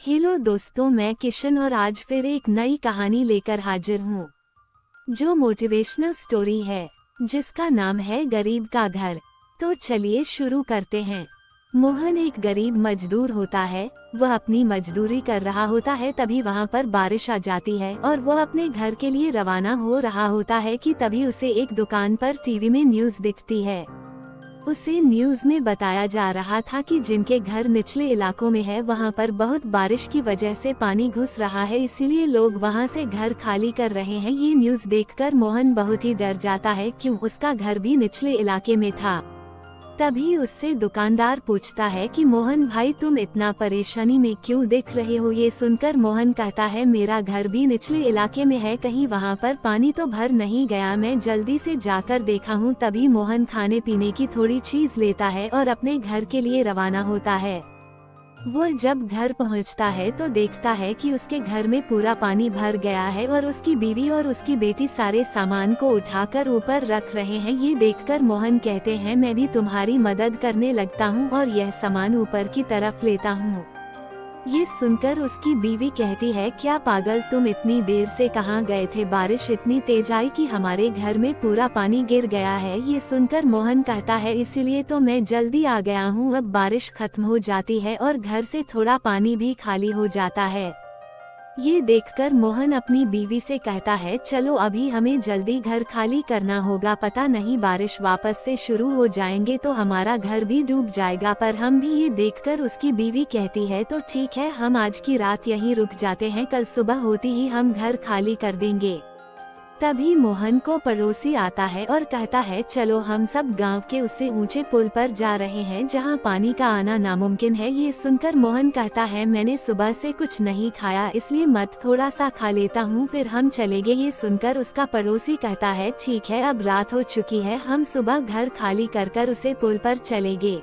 Hello दोस्तों, मैं किशन और आज फिर एक नई कहानी लेकर हाजिर हूँ जो मोटिवेशनल स्टोरी है जिसका नाम है गरीब का घर। तो चलिए शुरू करते हैं। मोहन एक गरीब मजदूर होता है। वह अपनी मजदूरी कर रहा होता है, तभी वहाँ पर बारिश आ जाती है और वह अपने घर के लिए रवाना हो रहा होता है कि तभी उसे एक दुकान पर टीवी में न्यूज़ दिखती है। उसे न्यूज में बताया जा रहा था कि जिनके घर निचले इलाकों में है वहां पर बहुत बारिश की वजह से पानी घुस रहा है, इसीलिए लोग वहां से घर खाली कर रहे हैं। ये न्यूज देखकर मोहन बहुत ही डर जाता है, क्यों उसका घर भी निचले इलाके में था। तभी उससे दुकानदार पूछता है कि मोहन भाई, तुम इतना परेशानी में क्यों दिख रहे हो। ये सुनकर मोहन कहता है, मेरा घर भी निचले इलाके में है, कहीं वहाँ पर पानी तो भर नहीं गया, मैं जल्दी से जाकर देखा हूँ। तभी मोहन खाने पीने की थोड़ी चीज लेता है और अपने घर के लिए रवाना होता है। वो जब घर पहुंचता है तो देखता है कि उसके घर में पूरा पानी भर गया है और उसकी बीवी और उसकी बेटी सारे सामान को उठाकर ऊपर रख रहे हैं। ये देखकर मोहन कहते हैं, मैं भी तुम्हारी मदद करने लगता हूँ और यह सामान ऊपर की तरफ लेता हूँ। ये सुनकर उसकी बीवी कहती है, क्या पागल, तुम इतनी देर से कहाँ गए थे? बारिश इतनी तेज आई कि हमारे घर में पूरा पानी गिर गया है। ये सुनकर मोहन कहता है, इसीलिए तो मैं जल्दी आ गया हूँ। अब बारिश खत्म हो जाती है और घर से थोड़ा पानी भी खाली हो जाता है। ये देखकर मोहन अपनी बीवी से कहता है, चलो अभी हमें जल्दी घर खाली करना होगा, पता नहीं बारिश वापस से शुरू हो जाएंगे तो हमारा घर भी डूब जाएगा। पर हम भी। ये देखकर उसकी बीवी कहती है, तो ठीक है, हम आज की रात यहीं रुक जाते हैं, कल सुबह होती ही हम घर खाली कर देंगे। तभी मोहन को पड़ोसी आता है और कहता है, चलो हम सब गांव के उससे ऊंचे पुल पर जा रहे हैं जहां पानी का आना नामुमकिन है। ये सुनकर मोहन कहता है, मैंने सुबह से कुछ नहीं खाया, इसलिए मत थोड़ा सा खा लेता हूं, फिर हम चलेंगे। ये सुनकर उसका पड़ोसी कहता है, ठीक है, अब रात हो चुकी है, हम सुबह घर खाली कर उसे पुल पर चलेंगे।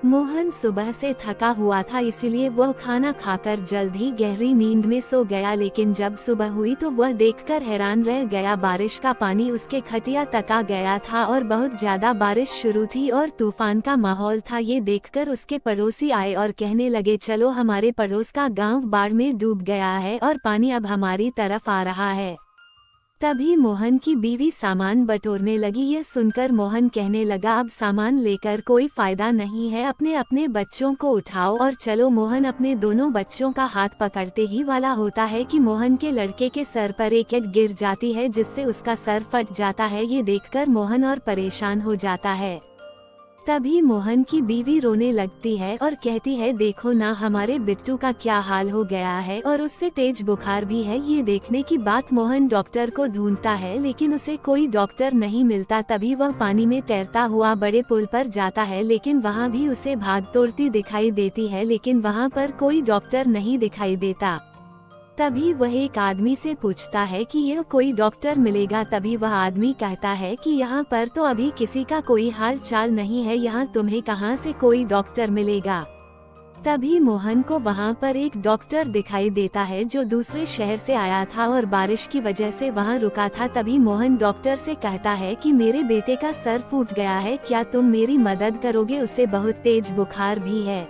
मोहन सुबह से थका हुआ था, इसीलिए वह खाना खाकर जल्द ही गहरी नींद में सो गया। लेकिन जब सुबह हुई तो वह देखकर हैरान रह गया, बारिश का पानी उसके खटिया तक आ गया था और बहुत ज्यादा बारिश शुरू थी और तूफान का माहौल था। ये देखकर उसके पड़ोसी आए और कहने लगे, चलो हमारे पड़ोस का गांव बाढ़ में डूब गया है और पानी अब हमारी तरफ आ रहा है। तभी मोहन की बीवी सामान बटोरने लगी। ये सुनकर मोहन कहने लगा, अब सामान लेकर कोई फायदा नहीं है, अपने अपने बच्चों को उठाओ और चलो। मोहन अपने दोनों बच्चों का हाथ पकड़ते ही वाला होता है कि मोहन के लड़के के सर पर एक ईंट गिर जाती है, जिससे उसका सर फट जाता है। ये देखकर मोहन और परेशान हो जाता है। तभी मोहन की बीवी रोने लगती है और कहती है, देखो ना, हमारे बिट्टू का क्या हाल हो गया है और उससे तेज बुखार भी है। ये देखने की बात मोहन डॉक्टर को ढूंढता है, लेकिन उसे कोई डॉक्टर नहीं मिलता। तभी वह पानी में तैरता हुआ बड़े पुल पर जाता है, लेकिन वहाँ भी उसे भाग तोड़ती दिखाई देती है, लेकिन वहाँ पर कोई डॉक्टर नहीं दिखाई देता। तभी वह एक आदमी से पूछता है कि यह कोई डॉक्टर मिलेगा। तभी वह आदमी कहता है कि यहाँ पर तो अभी किसी का कोई हाल चाल नहीं है, यहाँ तुम्हें कहाँ से कोई डॉक्टर मिलेगा। तभी मोहन को वहाँ पर एक डॉक्टर दिखाई देता है जो दूसरे शहर से आया था और बारिश की वजह से वहाँ रुका था। तभी मोहन डॉक्टर से कहता है कि मेरे बेटे का सर फूट गया है, क्या तुम मेरी मदद करोगे? उसे बहुत तेज बुखार भी है।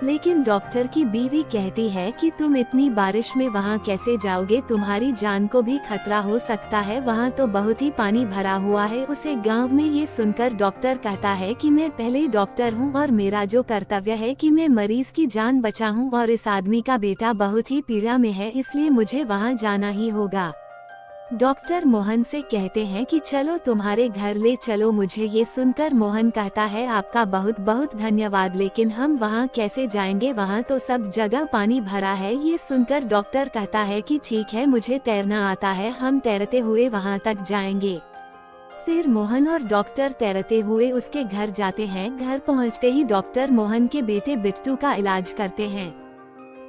लेकिन डॉक्टर की बीवी कहती है कि तुम इतनी बारिश में वहाँ कैसे जाओगे, तुम्हारी जान को भी खतरा हो सकता है, वहाँ तो बहुत ही पानी भरा हुआ है उसे गांव में। ये सुनकर डॉक्टर कहता है कि मैं पहले डॉक्टर हूँ और मेरा जो कर्तव्य है कि मैं मरीज की जान बचाऊं, और इस आदमी का बेटा बहुत ही पीड़ा में है, इसलिए मुझे वहाँ जाना ही होगा। डॉक्टर मोहन से कहते हैं कि चलो तुम्हारे घर ले चलो मुझे। ये सुनकर मोहन कहता है, आपका बहुत बहुत धन्यवाद, लेकिन हम वहाँ कैसे जाएंगे? वहाँ तो सब जगह पानी भरा है। ये सुनकर डॉक्टर कहता है कि ठीक है, मुझे तैरना आता है, हम तैरते हुए वहाँ तक जाएंगे। फिर मोहन और डॉक्टर तैरते हुए उसके घर जाते हैं। घर पहुँचते ही डॉक्टर मोहन के बेटे बिट्टू का इलाज करते हैं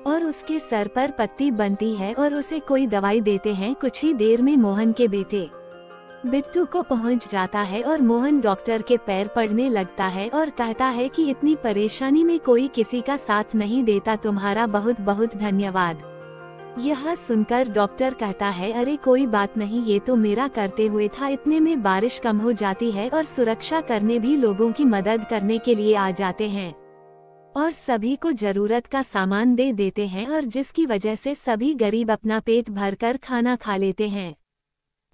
और उसके सर पर पट्टी बनती है और उसे कोई दवाई देते हैं। कुछ ही देर में मोहन के बेटे बिट्टू को पहुंच जाता है और मोहन डॉक्टर के पैर पड़ने लगता है और कहता है कि इतनी परेशानी में कोई किसी का साथ नहीं देता, तुम्हारा बहुत बहुत धन्यवाद। यह सुनकर डॉक्टर कहता है, अरे कोई बात नहीं, ये तो मेरा करते हुए था। इतने में बारिश कम हो जाती है और सुरक्षा करने भी लोगों की मदद करने के लिए आ जाते हैं। और सभी को जरूरत का सामान दे देते हैं और जिसकी वजह से सभी गरीब अपना पेट भरकर खाना खा लेते हैं।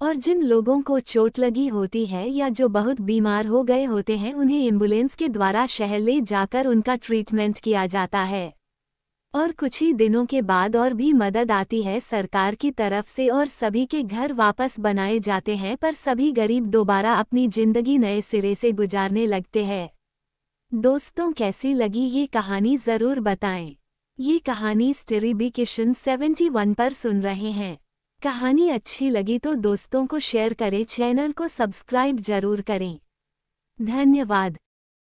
और जिन लोगों को चोट लगी होती है या जो बहुत बीमार हो गए होते हैं उन्हें एम्बुलेंस के द्वारा शहर ले जाकर उनका ट्रीटमेंट किया जाता है। और कुछ ही दिनों के बाद और भी मदद आती है सरकार की तरफ से और सभी के घर वापस बनाए जाते हैं, पर सभी गरीब दोबारा अपनी जिंदगी नए सिरे से गुजारने लगते हैं। दोस्तों, कैसी लगी ये कहानी ज़रूर बताएं। ये कहानी स्टोरी बी किशन 71 पर सुन रहे हैं। कहानी अच्छी लगी तो दोस्तों को शेयर करें, चैनल को सब्सक्राइब जरूर करें। धन्यवाद।